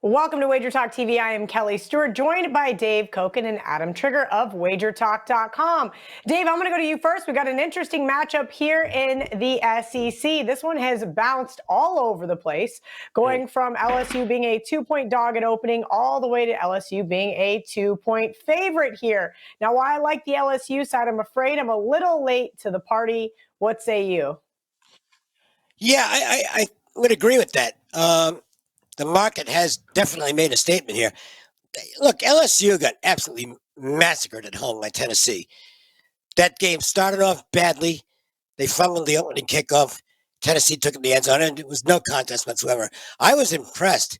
Welcome to Wager Talk TV. I am Kelly Stewart, joined by Dave Cokin and Adam Trigger of WagerTalk.com. Dave, I'm going to go to you first. We got an interesting matchup here in the SEC. This one has bounced all over the place, going from LSU being a 2-point dog at opening all the way to LSU being a 2-point favorite here. Now, while I like the LSU side, I'm afraid I'm a little late to the party. What say you? Yeah, I would agree with that. The market has definitely made a statement here. Look, LSU got absolutely massacred at home by Tennessee. That game started off badly. They fumbled the opening kickoff. Tennessee took it in the end zone, and it was no contest whatsoever. I was impressed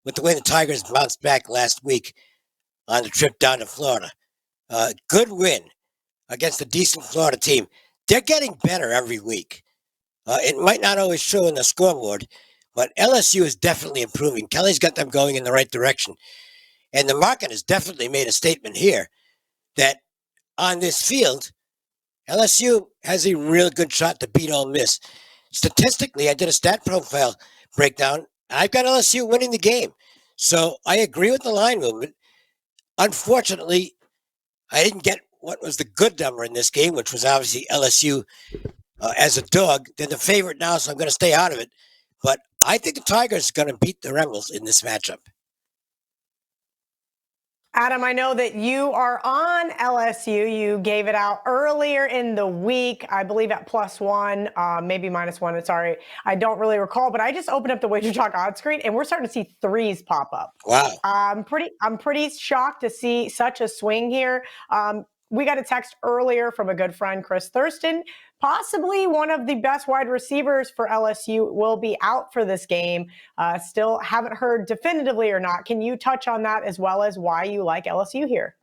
with the way the Tigers bounced back last week on the trip down to Florida. Good win against a decent Florida team. They're getting better every week. It might not always show in the scoreboard, but LSU is definitely improving. Kelly's got them going in the right direction. And the market has definitely made a statement here that on this field, LSU has a real good shot to beat Ole Miss. Statistically, I did a stat profile breakdown. I've got LSU winning the game. So I agree with the line movement. Unfortunately, I didn't get what was the good number in this game, which was obviously LSU as a dog. They're the favorite now, so I'm going to stay out of it. But I think the Tigers are going to beat the Rebels in this matchup. Adam, I know that you are on LSU. You gave it out earlier in the week, I believe at +1, maybe -1. Sorry, I don't really recall, but I just opened up the Wager Talk odds screen, and we're starting to see threes pop up. Wow. I'm pretty shocked to see such a swing here. We got a text earlier from a good friend, Chris Thurston. Possibly one of the best wide receivers for LSU will be out for this game. Still haven't heard definitively or not. Can you touch on that as well as why you like LSU here?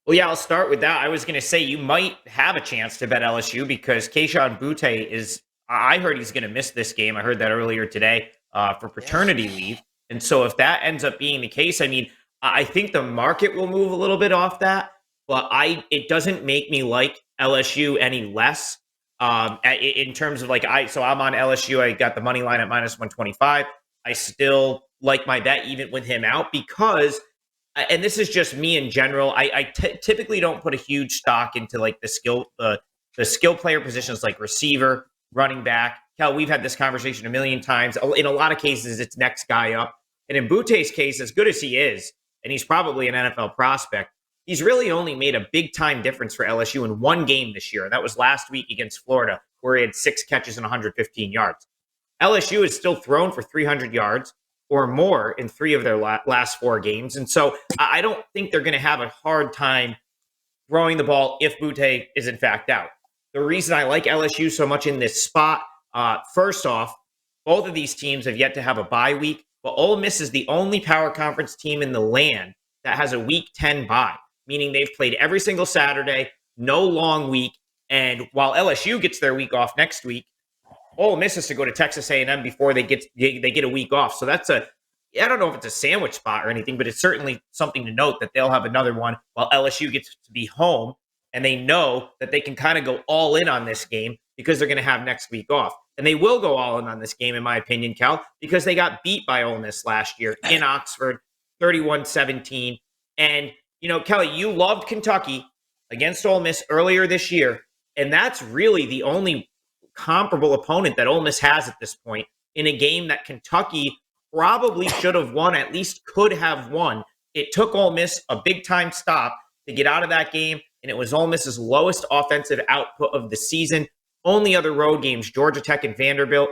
Well, yeah, I'll start with that. I was going to say you might have a chance to bet LSU because Kayshon Boutte is, I heard he's going to miss this game. I heard that earlier today for paternity leave. And so if that ends up being the case, I mean, I think the market will move a little bit off that, but it doesn't make me like LSU any less in terms of so I'm on LSU. I got the money line at -125. I still like my bet even with him out because, and this is just me in general, I typically don't put a huge stock into like the skill player positions like receiver, running back. Kel, we've had this conversation a million times. In a lot of cases, it's next guy up. And in Boutte's case, as good as he is, and he's probably an NFL prospect, he's really only made a big-time difference for LSU in one game this year, and that was last week against Florida, where he had 6 catches and 115 yards. LSU has still thrown for 300 yards or more in 3 of their last 4 games, and so I don't think they're going to have a hard time throwing the ball if Boutte is in fact out. The reason I like LSU so much in this spot, first off, both of these teams have yet to have a bye week, but Ole Miss is the only power conference team in the land that has a Week 10 bye, meaning they've played every single Saturday, no long week. And while LSU gets their week off next week, Ole Miss has to go to Texas A&M before they get a week off. So that's I don't know if it's a sandwich spot or anything, but it's certainly something to note that they'll have another one while LSU gets to be home. And they know that they can kind of go all in on this game because they're going to have next week off. And they will go all in on this game, in my opinion, Cal, because they got beat by Ole Miss last year in Oxford, 31-17. And Kelly, you loved Kentucky against Ole Miss earlier this year, and that's really the only comparable opponent that Ole Miss has at this point in a game that Kentucky probably should have won, at least could have won. It took Ole Miss a big-time stop to get out of that game, and it was Ole Miss's lowest offensive output of the season. Only other road games, Georgia Tech and Vanderbilt.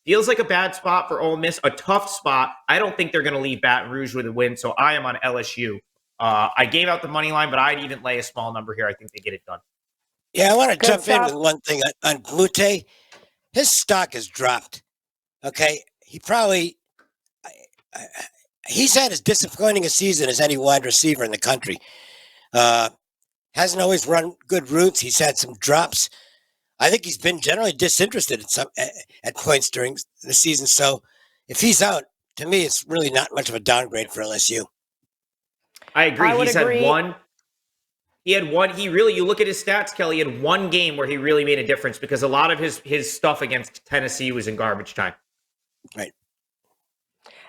Feels like a bad spot for Ole Miss, a tough spot. I don't think they're going to leave Baton Rouge with a win, so I am on LSU. I gave out the money line, but I'd even lay a small number here. I think they get it done. Yeah, I want to jump in with one thing on Boutte. His stock has dropped. Okay, he probably he's had as disappointing a season as any wide receiver in the country. Hasn't always run good routes. He's had some drops. I think he's been generally disinterested at points during the season. So if he's out, to me, it's really not much of a downgrade for LSU. I agree. He's had one. He had one. He really, you look at his stats, Kelly, he had one game where he really made a difference because a lot of his stuff against Tennessee was in garbage time. Right.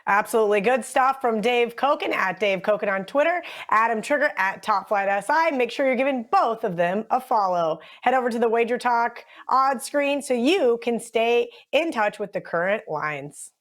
Absolutely good stuff from Dave Cokin at Dave Cokin on Twitter, Adam Trigger at Top Flight SI. Make sure you're giving both of them a follow. Head over to the Wager Talk odds screen so you can stay in touch with the current lines.